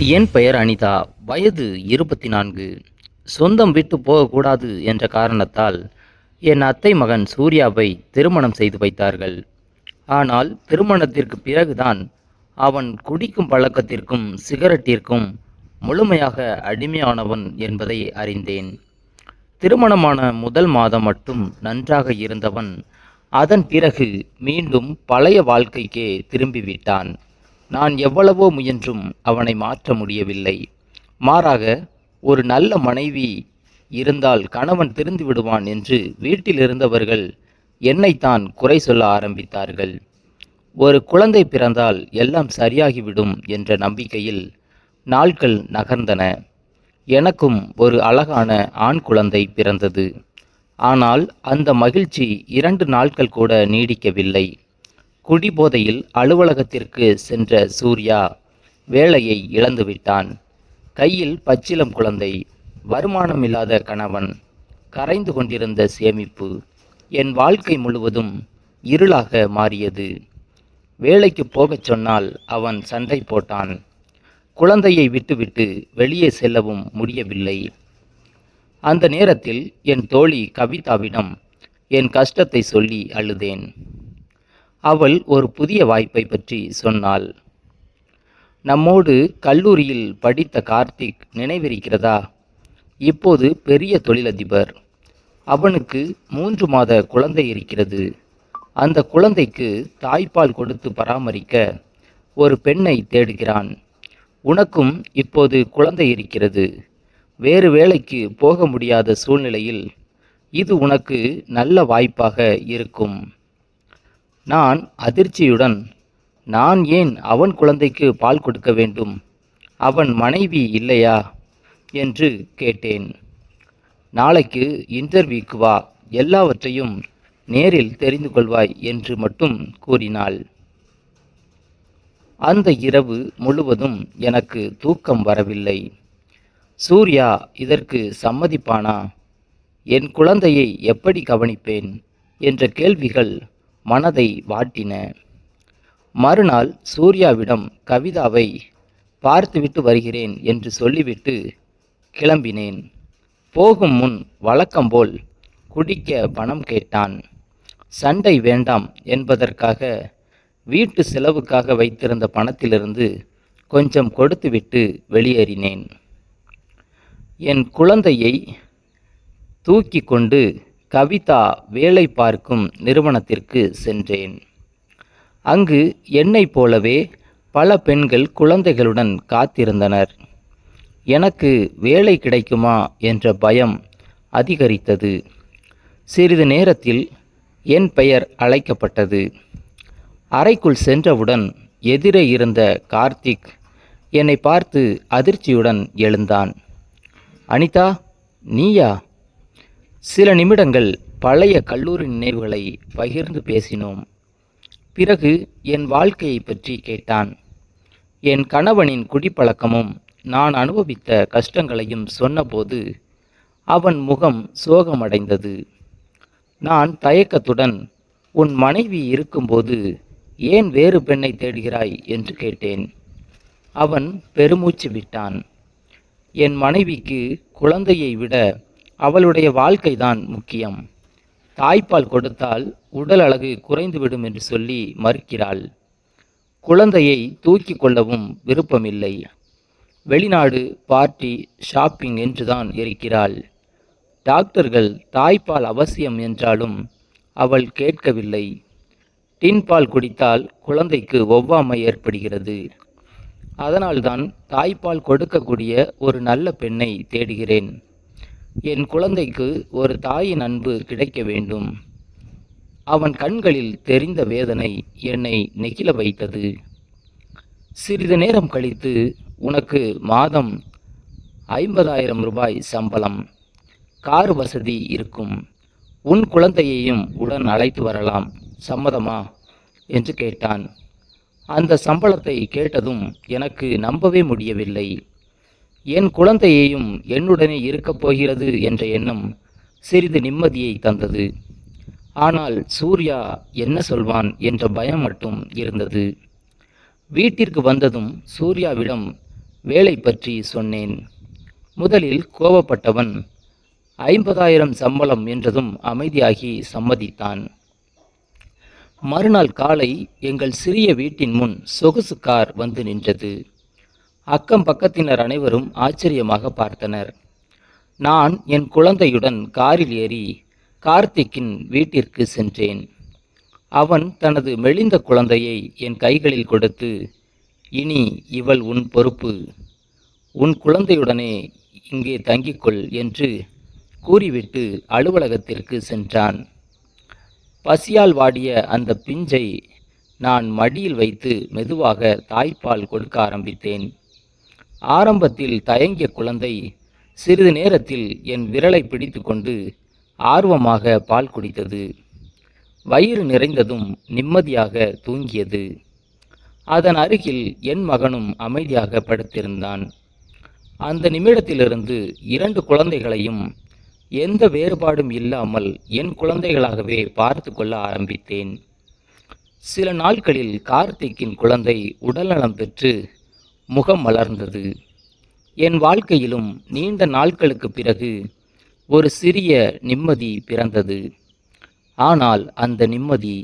என் பெயர் அனிதா. வயது 24. சொந்தம் விட்டு போகக்கூடாது என்ற காரணத்தால் என் அத்தை மகன் சூர்யாவை திருமணம் செய்து வைத்தார்கள். ஆனால் திருமணத்திற்கு பிறகுதான் அவன் குடிக்கும் பழக்கத்திற்கும் சிகரெட்டிற்கும் முழுமையாக அடிமையானவன் என்பதை அறிந்தேன். திருமணமான முதல் மாதம் மட்டும் நன்றாக இருந்தவன் அதன் பிறகு மீண்டும் பழைய வாழ்க்கைக்கே திரும்பிவிட்டான். நான் எவ்வளவோ முயன்றும் அவனை மாற்ற முடியவில்லை. மாறாக, ஒரு நல்ல மனைவி இருந்தால் கணவன் திருந்து விடுவான் என்று வீட்டில் இருந்தவர்கள் என்னைத்தான் குறை சொல்ல ஆரம்பித்தார்கள். ஒரு குழந்தை பிறந்தால் எல்லாம் சரியாகிவிடும் என்ற நம்பிக்கையில் நாட்கள் நகர்ந்தன. எனக்கும் ஒரு அழகான ஆண் குழந்தை பிறந்தது. ஆனால் அந்த மகிழ்ச்சி 2 நாட்கள் கூட நீடிக்கவில்லை. குடிபோதையில் அலுவலகத்திற்கு சென்ற சூர்யா வேலையை இழந்துவிட்டான். கையில் பச்சிளம் குழந்தை, வருமானம் இல்லாத கணவன், கரைந்து கொண்டிருந்த சேமிப்பு, என் வாழ்க்கை முழுவதும் இருளாக மாறியது. வேலைக்கு போகச் சொன்னால் அவன் சண்டை போட்டான். குழந்தையை விட்டுவிட்டு வெளியே செல்லவும் முடியவில்லை. அந்த நேரத்தில் என் தோழி கவிதாவிடம் என் கஷ்டத்தை சொல்லி அழுதேன். அவள் ஒரு புதிய வாய்ப்பை பற்றி சொன்னாள். நம்மோடு கல்லூரியில் படித்த கார்த்திக் நினைவிருக்கிறதா? இப்போது பெரிய தொழிலதிபர். அவனுக்கு 3 மாத குழந்தை இருக்கிறது. அந்த குழந்தைக்கு தாய்ப்பால் கொடுத்து பராமரிக்க ஒரு பெண்ணை தேடுகிறான். உனக்கும் இப்போது குழந்தை இருக்கிறது. வேறு வேலைக்கு போக முடியாத சூழ்நிலையில் இது உனக்கு நல்ல வாய்ப்பாக இருக்கும். நான் அதிர்ச்சியுடன், நான் ஏன் அவன் குழந்தைக்கு பால் கொடுக்க வேண்டும்? அவன் மனைவி இல்லையா என்று கேட்டேன். நாளைக்கு இன்டர்வியூக்கு வா, எல்லாவற்றையும் நேரில் தெரிந்து கொள்வாய் என்று மட்டும் கூறினாள். அந்த இரவு முழுவதும் எனக்கு தூக்கம் வரவில்லை. சூர்யா இதற்கு சம்மதிப்பானா? என் குழந்தையை எப்படி கவனிப்பேன் என்ற கேள்விகள் மனதை வாட்டின. மறுநாள் சூர்யாவிடம் கவிதாவை பார்த்துவிட்டு வருகிறேன் என்று சொல்லிவிட்டு கிளம்பினேன். போகும் முன் வழக்கம்போல் குடிக்க பணம் கேட்டான். சண்டை வேண்டாம் என்பதற்காக வீட்டு செலவுக்காக வைத்திருந்த பணத்திலிருந்து கொஞ்சம் கொடுத்துவிட்டு வெளியேறினேன். என் குழந்தையை தூக்கி கொண்டு கவிதா வேலை பார்க்கும் நிறுவனத்திற்கு சென்றேன். அங்கு என்னைப் போலவே பல பெண்கள் குழந்தைகளுடன் காத்திருந்தனர். எனக்கு வேலை கிடைக்குமா என்ற பயம் அதிகரித்தது. சிறிது நேரத்தில் என் பெயர் அழைக்கப்பட்டது. அறைக்குள் சென்றவுடன் எதிரே இருந்த கார்த்திக் என்னை பார்த்து அதிர்ச்சியுடன் எழுந்தான். அனிதா, நீயா? சில நிமிடங்கள் பழைய கல்லூரி நினைவுகளை பகிர்ந்து பேசினோம். பிறகு என் வாழ்க்கையை பற்றி கேட்டான். என் கணவனின் குடிப்பழக்கமும் நான் அனுபவித்த கஷ்டங்களையும் சொன்னபோது அவன் முகம் சோகமடைந்தது. நான் தயக்கத்துடன், உன் மனைவி இருக்கும்போது ஏன் வேறு பெண்ணை தேடுகிறாய் என்று கேட்டேன். அவன் பெருமூச்சு விட்டான். என் மனைவிக்கு குழந்தையை விட அவளுடைய வாழ்க்கைதான் முக்கியம். தாய்ப்பால் கொடுத்தால் உடல் அழகு குறைந்துவிடும் என்று சொல்லி மறுக்கிறாள். குழந்தையை தூக்கி கொள்ளவும் விருப்பமில்லை. வெளிநாடு, பார்ட்டி, ஷாப்பிங் என்றுதான் இருக்கிறாள். டாக்டர்கள் தாய்ப்பால் அவசியம் என்றாலும் அவள் கேட்கவில்லை. டின்பால் குடித்தால் குழந்தைக்கு ஒவ்வாமை ஏற்படுகிறது. அதனால்தான் தாய்ப்பால் கொடுக்கக்கூடிய ஒரு நல்ல பெண்ணை தேடுகிறேன். என் குழந்தைக்கு ஒரு தாயின் அன்பு கிடைக்க வேண்டும். அவன் கண்களில் தெரிந்த வேதனை என்னை நெகிழ வைத்தது. சிறிது நேரம் கழித்து, உனக்கு மாதம் 50,000 ரூபாய் சம்பளம், கார் வசதி இருக்கும், உன் குழந்தையையும் உடன் அழைத்து வரலாம், சம்மதமா என்று கேட்டான். அந்த சம்பளத்தை கேட்டதும் எனக்கு நம்பவே முடியவில்லை. என் குழந்தையையும் என்னுடனே இருக்கப் போகிறது என்ற எண்ணம் சிறிது நிம்மதியை தந்தது. ஆனால் சூர்யா என்ன சொல்வான் என்ற பயம் மட்டும் இருந்தது. வீட்டிற்கு வந்ததும் சூர்யாவிடம் வேலை பற்றி சொன்னேன். முதலில் கோபப்பட்டவன் 50,000 சம்பளம் என்றதும் அமைதியாகி சம்மதித்தான். மறுநாள் காலை எங்கள் சிறிய வீட்டின் முன் சொகுசு கார் வந்து நின்றது. அக்கம் பக்கத்தினர் அனைவரும் ஆச்சரியமாக பார்த்தனர். நான் என் குழந்தையுடன் காரில் ஏறி கார்த்திக்கின் வீட்டிற்கு சென்றேன். அவன் தனது மெலிந்த குழந்தையை என் கைகளில் கொடுத்து, இனி இவள் உன் பொறுப்பு, உன் குழந்தையுடனே இங்கே தங்கிக்கொள் என்று கூறிவிட்டு அலுவலகத்திற்கு சென்றான். பசியால் வாடிய அந்த பிஞ்சை நான் மடியில் வைத்து மெதுவாக தாய்ப்பால் கொடுக்க ஆரம்பித்தேன். ஆரம்பத்தில் தயங்கிய குழந்தை சிறிது நேரத்தில் என் விரலை பிடித்து கொண்டு ஆர்வமாக பால் குடித்தது. வயிறு நிறைந்ததும் நிம்மதியாக தூங்கியது. அதன் அருகில் என் மகனும் அமைதியாக படுத்திருந்தான். அந்த நிமிடத்திலிருந்து 2 குழந்தைகளையும் எந்த வேறுபாடும் இல்லாமல் என் குழந்தைகளாகவே பார்த்து கொள்ள ஆரம்பித்தேன். சில நாட்களில் கார்த்திக்கின் குழந்தை உடல்நலம் பெற்று முகம் மலர்ந்தது. என் வாழ்க்கையிலும் நீண்ட நாட்களுக்கு பிறகு ஒரு சிறிய நிம்மதி பிறந்தது. ஆனால் அந்த நிம்மதி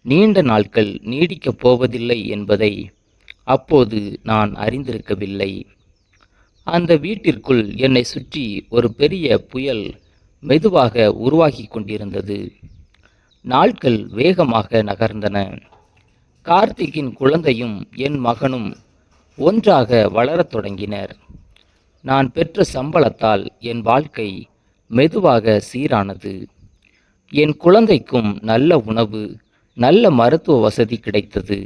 நீண்ட நாட்கள் நீடிக்கப் போவதில்லை என்பதை அப்போது நான் அறிந்திருக்கவில்லை. அந்த வீட்டிற்குள் என்னை சுற்றி ஒரு பெரிய புயல் மெதுவாக உருவாகி கொண்டிருந்தது. நாட்கள் வேகமாக நகர்ந்தன. கார்த்திக்கின் குழந்தையும் என் மகனும் ஒன்றாக வளரத் தொடங்கினர். நான் பெற்ற சம்பளத்தால் என் வாழ்க்கை மெதுவாக சீரானது. என் குழந்தைக்கும் நல்ல உணவு, நல்ல மருத்துவ வசதி கிடைத்தது.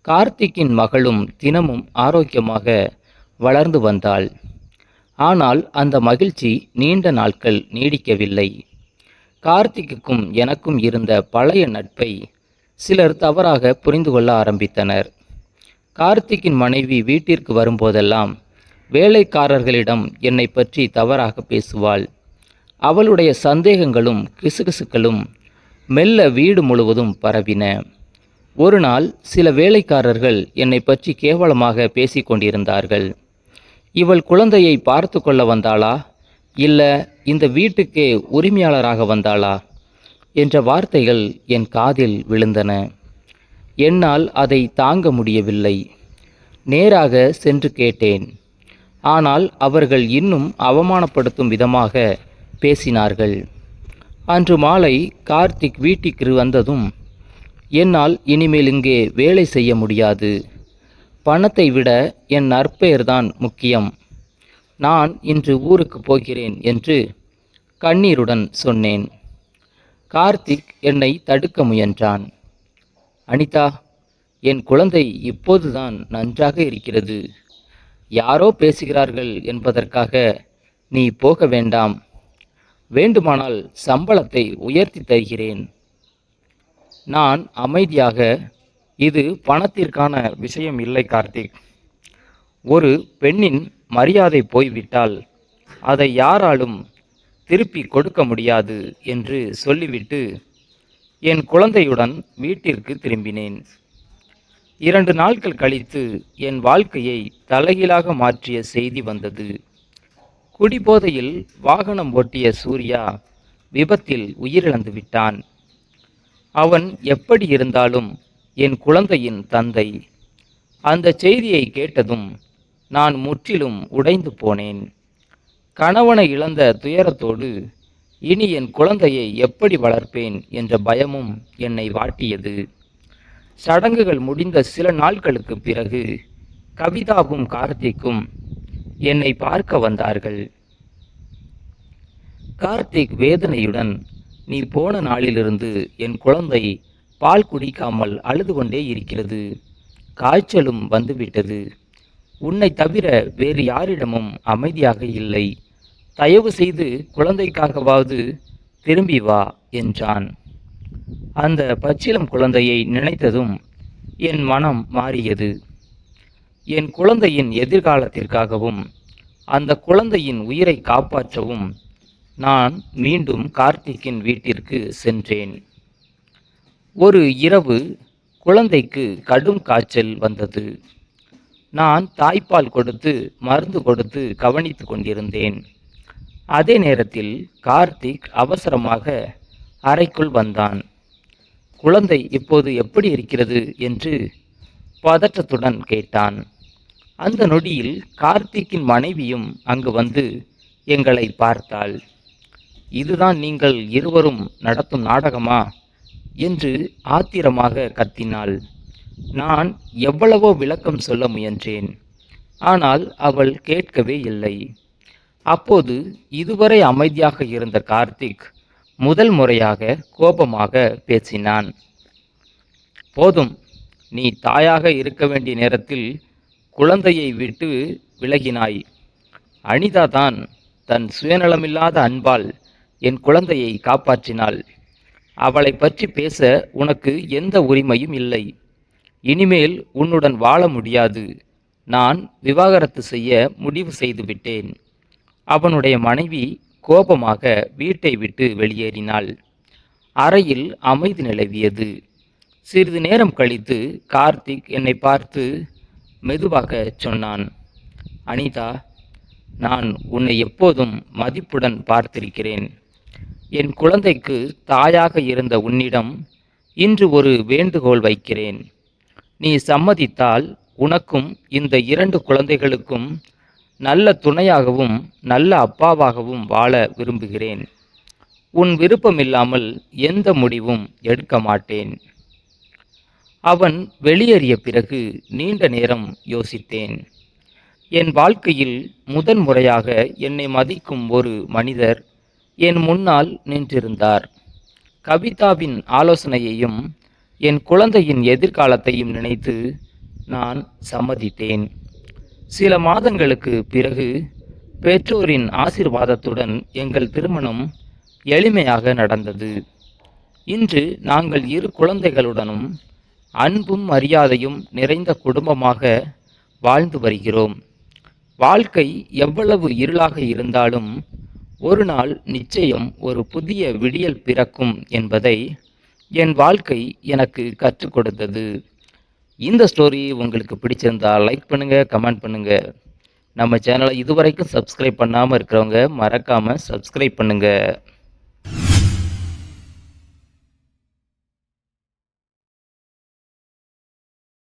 கார்த்திக்கின் மகளும் தினமும் ஆரோக்கியமாக வளர்ந்து வந்தாள். ஆனால் அந்த மகிழ்ச்சி நீண்ட நாட்கள் நீடிக்கவில்லை. கார்த்திக்குக்கும் எனக்கும் இருந்த பழைய நட்பை சிலர் தவறாக புரிந்து கொள்ள ஆரம்பித்தனர். கார்த்திக்கின் மனைவி வீட்டிற்கு வரும்போதெல்லாம் வேலைக்காரர்களிடம் என்னை பற்றி தவறாக பேசுவாள். அவளுடைய சந்தேகங்களும் கிசுகிசுக்களும் மெல்ல வீடு முழுவதும் பரவின. ஒரு நாள் சில வேலைக்காரர்கள் என்னை பற்றி கேவலமாக பேசிக்கொண்டிருந்தார்கள். இவள் குழந்தையை பார்த்து கொள்ள வந்தாளா, இல்லை இந்த வீட்டுக்கே உரிமையாளராக வந்தாளா என்ற வார்த்தைகள் என் காதில் விழுந்தன. என்னால் அதை தாங்க முடியவில்லை. நேராக சென்று கேட்டேன். ஆனால் அவர்கள் இன்னும் அவமானப்படுத்தும் விதமாக பேசினார்கள். அன்று மாலை கார்த்திக் வீட்டிற்கு வந்ததும், என்னால் இனிமேல் இங்கே வேலை செய்ய முடியாது. பணத்தை விட என் நற்பெயர்தான் முக்கியம். நான் இன்று ஊருக்கு போகிறேன் என்று கண்ணீருடன் சொன்னேன். கார்த்திக் என்னை தடுக்க முயன்றான். அனிதா, என் குழந்தை இப்போதுதான் நன்றாக இருக்கிறது. யாரோ பேசுகிறார்கள் என்பதற்காக நீ போக வேண்டாம். வேண்டுமானால் சம்பளத்தை உயர்த்தி தருகிறேன். நான் அமைதியாக, இது பணத்திற்கான விஷயம் இல்லை கார்த்திக். ஒரு பெண்ணின் மரியாதை போய்விட்டால் அதை யாராலும் திருப்பி கொடுக்க முடியாது என்று சொல்லிவிட்டு என் குழந்தையுடன் வீட்டிற்கு திரும்பினேன். 2 நாட்கள் கழித்து என் வாழ்க்கையை தலைகீழாக மாற்றிய செய்தி வந்தது. குடிபோதையில் வாகனம் ஓட்டிய சூர்யா விபத்தில் உயிரிழந்து விட்டான். அவன் எப்படி இருந்தாலும் என் குழந்தையின் தந்தை. அந்த செய்தியை கேட்டதும் நான் முற்றிலும் உடைந்து போனேன். கணவனை இழந்த துயரத்தோடு இனி என் குழந்தையை எப்படி வளர்ப்பேன் என்ற பயமும் என்னை வாட்டியது. சடங்குகள் முடிந்த சில நாட்களுக்கு பிறகு கவிதாவும் கார்த்திக்கும் என்னை பார்க்க வந்தார்கள். கார்த்திக் வேதனையுடன், நீ போன நாளிலிருந்து என் குழந்தை பால் குடிக்காமல் அழுது கொண்டே இருக்கிறது. காய்ச்சலும் வந்துவிட்டது. உன்னை தவிர வேறு யாரிடமும் அமைதியாக இல்லை. தயவு செய்து குழந்தைக்காகவாவது திரும்பி வா என்றான். அந்த பச்சிளம் குழந்தையை நினைத்ததும் என் மனம் மாறியது. என் குழந்தையின் எதிர்காலத்திற்காகவும் அந்த குழந்தையின் உயிரை காப்பாற்றவும் நான் மீண்டும் கார்த்திக்கின் வீட்டிற்கு சென்றேன். ஒரு இரவு குழந்தைக்கு கடும் காய்ச்சல் வந்தது. நான் தாய்ப்பால் கொடுத்து மருந்து கொடுத்து கவனித்து கொண்டிருந்தேன். அதே நேரத்தில் கார்த்திக் அவசரமாக அறைக்குள் வந்தான். குழந்தை இப்போது எப்படி இருக்கிறது என்று பதற்றத்துடன் கேட்டான். அந்த நொடியில் கார்த்திக்கின் மனைவியும் அங்கு வந்து எங்களை பார்த்தாள். இதுதான் நீங்கள் இருவரும் நடத்தும் நாடகமா என்று ஆத்திரமாக கத்தினாள். நான் எவ்வளவோ விளக்கம் சொல்ல முயன்றேன். ஆனால் அவள் கேட்கவே இல்லை. அப்போது இதுவரை அமைதியாக இருந்த கார்த்திக் முதல் முறையாக கோபமாக பேசினான். போதும், நீ தாயாக இருக்க வேண்டிய நேரத்தில் குழந்தையை விட்டு விலகினாய். அனிதா தான் தன் சுயநலமில்லாத அன்பால் என் குழந்தையை காப்பாற்றினாள். அவளை பற்றி பேச உனக்கு எந்த உரிமையும் இல்லை. இனிமேல் உன்னுடன் வாழ முடியாது. நான் விவாகரத்து செய்ய முடிவு செய்துவிட்டேன். அவனுடைய மனைவி கோபமாக வீட்டை விட்டு வெளியேறினாள். அறையில் அமைதி நிலவியது. சிறிது நேரம் கழித்து கார்த்திக் என்னை பார்த்து மெதுவாக சொன்னான். அனிதா, நான் உன்னை எப்போதும் மதிப்புடன் பார்த்திருக்கிறேன். என் குழந்தைக்கு தாயாக இருந்த உன்னிடம் இன்று ஒரு வேண்டுகோள் வைக்கிறேன். நீ சம்மதித்தால் உனக்கும் இந்த 2 குழந்தைகளுக்கும் நல்ல துணையாகவும் நல்ல அப்பாவாகவும் வாழ விரும்புகிறேன். உன் விருப்பமில்லாமல் எந்த முடிவும் எடுக்க மாட்டேன். அவன் வெளியேறிய பிறகு நீண்ட நேரம் யோசித்தேன். என் வாழ்க்கையில் முதன்முறையாக என்னை மதிக்கும் ஒரு மனிதர் என் முன்னால் நின்றிருந்தார். கவிதாவின் ஆலோசனையையும் என் குழந்தையின் எதிர்காலத்தையும் நினைத்து நான் சம்மதித்தேன். சில மாதங்களுக்கு பிறகு பெற்றோரின் ஆசீர்வாதத்துடன் எங்கள் திருமணம் எளிமையாக நடந்தது. இன்று நாங்கள் 2 குழந்தைகளுடனும் அன்பும் மரியாதையும் நிறைந்த குடும்பமாக வாழ்ந்து வருகிறோம். வாழ்க்கை எவ்வளவு இருளாக இருந்தாலும் ஒரு நாள் நிச்சயம் ஒரு புதிய விடியல் பிறக்கும் என்பதை என் வாழ்க்கை எனக்கு கற்றுக் கொடுத்தது. இந்த ஸ்டோரி உங்களுக்கு பிடிச்சிருந்தா லைக் பண்ணுங்கள், கமெண்ட் பண்ணுங்கள். நம்ம சேனலை இதுவரைக்கும் சப்ஸ்கிரைப் பண்ணாமல் இருக்கிறவங்க மறக்காமல் சப்ஸ்கிரைப் பண்ணுங்கள்.